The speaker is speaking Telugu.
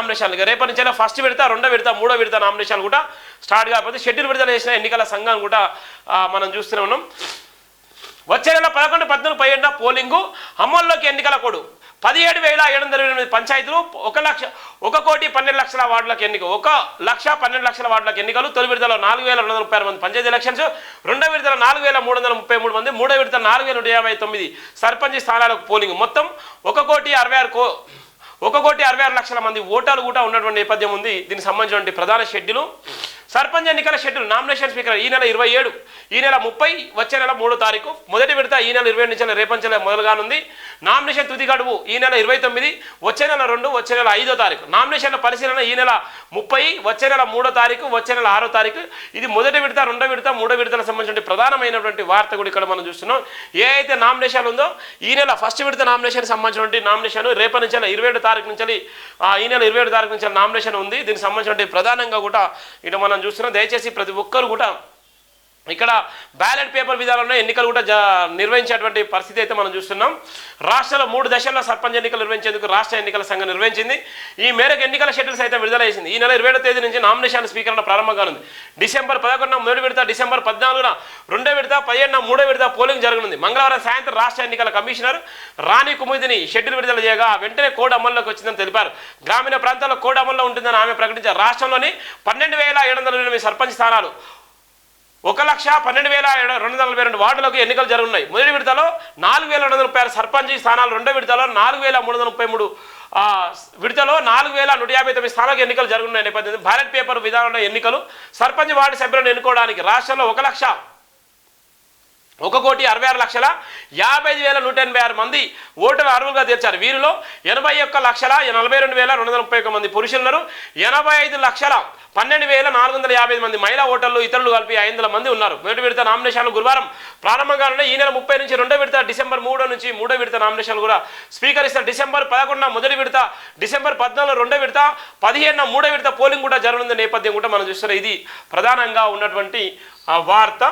నామినేషన్లు రేపటి నుంచి ఫస్ట్ విడత, రెండో విడత, మూడో విడత నామినేషన్లు కూడా స్టార్ట్ కాకపోతే షెడ్యూల్ విడుదల చేసిన ఎన్నికల సంఘం కూడా మనం చూస్తూనే ఉన్నాం. వచ్చే నెల 11, 14, 17 పోలింగు, అమల్లోకి ఎన్నికల కోడ్ 17,728 పంచాయతీలు, 1,12,00,000 వార్డులకు ఎన్నిక, 1,12,00,000 వార్డులకు ఎన్నికలు. తొలి విడతలో 4,236 మంది పంచాయతీ ఎలక్షన్స్, రెండో విడతలో 4,333 మంది, మూడో విడత 4,159 సర్పంచ్ స్థానాలకు పోలింగ్. మొత్తం 1,66,00,000 మంది ఓటర్లు కూడా ఉన్నటువంటి నేపథ్యం ఉంది. దీనికి సంబంధించినటువంటి ప్రధాన షెడ్యూల్, సర్పంచ్ ఎన్నికల షెడ్యూల్. నామినేషన్ స్పీకర్ ఈ నెల 27, ఈ నెల 30, వచ్చే నెల 3వ తారీఖు. మొదటి విడత ఈ నెల 27 నుంచి రేపటి నుంచి మొదలుగానుంది. నామినేషన్ తుది గడువు ఈ నెల 29, వచ్చే నెల 2, వచ్చే నెల 5వ తారీఖు. నామినేషన్ల పరిశీలన ఈ నెల 30, వచ్చే నెల 3వ తారీఖు, వచ్చే నెల 6వ తారీఖు. ఇది మొదటి విడత, రెండో విడత, మూడో విడతలకు సంబంధించిన ప్రధానమైనటువంటి వార్త కూడా ఇక్కడ మనం చూస్తున్నాం. ఏ అయితే నామినేషన్ ఉందో ఈ నెల ఫస్ట్ విడత నామినేషన్ సంబంధించినటువంటి నామినేషన్ రేపటి నుంచి 27వ తారీఖు నుంచి ఈ నెల 27వ తారీఖు నుంచి నామినేషన్ ఉంది. దీనికి సంబంధించినటువంటి ప్రధానంగా కూడా ఇటు మనం చూస్తున్నాం. దయచేసి ప్రతి ఒక్కరు కూడా ఇక్కడ బ్యాలెట్ పేపర్ విధానంలో ఎన్నికలు కూడా నిర్వహించేటువంటి పరిస్థితి అయితే మనం చూస్తున్నాం. రాష్ట్రంలో 3 దశల్లో సర్పంచ్ ఎన్నికలు నిర్వహించేందుకు రాష్ట్ర ఎన్నికల సంఘం నిర్వహించింది. ఈ మేరకు ఎన్నికల షెడ్యూల్స్ అయితే విడుదల చేసింది. ఈ నెల 27వ తేదీ నుంచి నామినేషన్ స్వీకరణ ప్రారంభంగా ఉంది. డిసెంబర్ 11న మొదటి విడత, డిసెంబర్ 14న రెండో విడత, 17న మూడో విడత పోలింగ్ జరగనుంది. మంగళవారం సాయంత్రం రాష్ట్ర ఎన్నికల కమిషనర్ రాణి కుముదిని షెడ్యూల్ విడుదల చేయగా వెంటనే కోడ్ అమల్లోకి వచ్చిందని తెలిపారు. గ్రామీణ ప్రాంతాల్లో కోడ్ అమల్లో ఉంటుందని ఆమె ప్రకటించారు. రాష్ట్రంలోని 12,728 సర్పంచ్ స్థానాలు, 1,12,242 వార్డులకు ఎన్నికలు జరుగుతున్నాయి. మొదటి విడతలో 4,236 సర్పంచ్ స్థానాలు, రెండో విడతలో 4,333 విడతలో 4,159 స్థానాలకు ఎన్నికలు జరుగుతున్నాయి. నేపథ్యంలో బ్యాలెట్ పేపర్ విధానంలో ఎన్నికలు, సర్పంచ్ వార్డు సభ్యులను ఎన్నుకోవడానికి రాష్ట్రంలో 1,66,55,186 మంది ఓటర్లు అర్హులుగా తీర్చారు. వీరిలో 81,42,231 మంది పురుషులు ఉన్నారు. 85,12,455 మంది మహిళా ఓటర్లు, ఇతరులు కలిపి 500 మంది ఉన్నారు. మొదటి విడత నామినేషన్లు గురువారం ప్రారంభంగా ఉన్నాయి. ఈ నెల 30 నుంచి రెండో విడత, డిసెంబర్ 3 నుంచి మూడో విడత నామినేషన్లు కూడా స్వీకరిస్తారు. డిసెంబర్ 11న మొదటి విడత, డిసెంబర్ 14 రెండో విడత, 15న మూడో విడత పోలింగ్ కూడా జరగనున్న నేపథ్యం కూడా మనం చూస్తున్నాం. ఇది ప్రధానంగా ఉన్నటువంటి వార్త.